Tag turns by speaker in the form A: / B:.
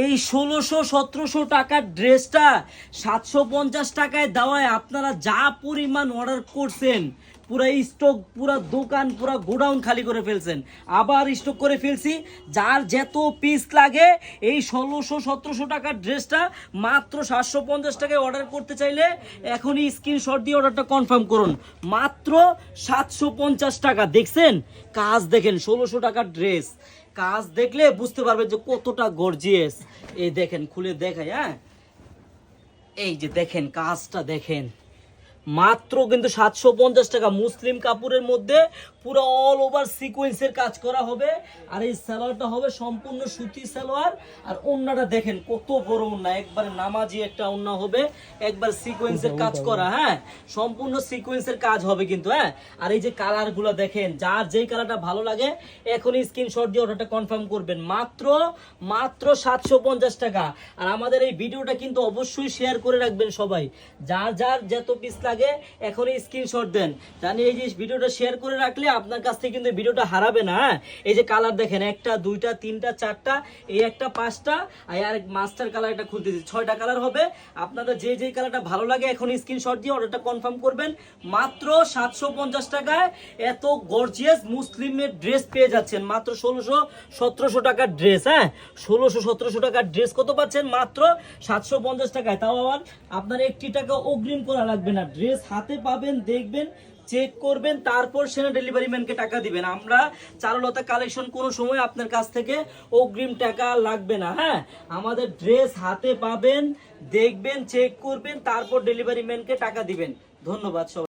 A: এই ১৬০০-১৭০০ টাকার ড্রেসটা ৭৫০ টাকায় দেওয়ায় আপনারা যা পরিমাণ অর্ডার করছেন, পুরা স্টক, পুরা দোকান, পুরা গোডাউন খালি করে ফেলছেন। আবার স্টক করে ফেলছি। যার যত পিস লাগে এই ১৬০০-১৭০০ টাকার ড্রেসটা মাত্র ৭৫০ টাকায় অর্ডার করতে চাইলে এখনই স্ক্রিনশট দিয়ে অর্ডারটা কনফার্ম করুন। মাত্র ৭৫০ টাকা। দেখছেন কাজ, দেখেন ১৬০০ টাকার ড্রেস, কাজ দেখলে বুঝতে পারবেন যে কতটা গর্জিয়াস। এই দেখেন, খুলে দেখাই। হ্যাঁ, এই যে দেখেন কাজটা দেখেন, মাত্র কিন্তু ৭৫০ টাকা। মুসলিম কাপড়ের মধ্যে পুরো অল ওভার সিকোয়েন্সের কাজ করা হবে। আর এই সালোয়ারটা হবে সম্পূর্ণ সুতি সালোয়ার। আর ওন্নাটা দেখেন কত বড় ওন্না, একবারে নামাজি একটা ওন্না হবে, একবার সিকোয়েন্সের কাজ করা। হ্যাঁ, সম্পূর্ণ সিকোয়েন্সের কাজ হবে কিন্তু। হ্যাঁ, আর এই যে কালারগুলো দেখেন, যার যেই কালারটা ভালো লাগে এখনই স্ক্রিনশট দিয়ে অর্ডারটা কনফার্ম করবেন। মাত্র ৭৫০ টাকা। আর আমাদের এই ভিডিওটা কিন্তু অবশ্যই শেয়ার করে রাখবেন সবাই। যার যার যত পিস লাগে এখনই স্ক্রিনশট দেন। জানি এই যে ভিডিওটা শেয়ার করে রাখলে আপনার কাছ থেকে কিন্তু ভিডিওটা হারাবে না। হ্যাঁ, এই যে কালার দেখেন, একটা, দুইটা, তিনটা, চারটা, এই একটা, পাঁচটা, আর মাস্টার কালার একটা খুলতেছি, 6টা কালার হবে। আপনাদের যে যে কালারটা ভালো লাগে এখনই স্ক্রিনশট দিয়ে অর্ডারটা কনফার্ম করবেন। মাত্র ৭৫০ টাকায় এত গর্জিয়াস মুসলিমের ড্রেস পেয়ে যাচ্ছেন। মাত্র ১৬০০-১৭০০ টাকার ড্রেস। হ্যাঁ, ১৬০০-১৭০০ টাকার ড্রেস কত পাচ্ছেন? মাত্র ৭৫০ টাকায়। তাও আবার আপনার 1 টাকা অগ্রিম করা লাগবে না। ড্রেস হাতে পাবেন, দেখবেন, চেক করবেন, তারপর সেটা ডেলিভারি ম্যানকে টাকা দিবেন। আমরা চারুলতা কালেকশন কোনো সময় আপনার কাছ থেকে অগ্রিম টাকা লাগবে না। হ্যাঁ, আমাদের ড্রেস হাতে পাবেন, দেখবেন, চেক করবেন, তারপর ডেলিভারি ম্যানকে টাকা দিবেন। ধন্যবাদ সবাই।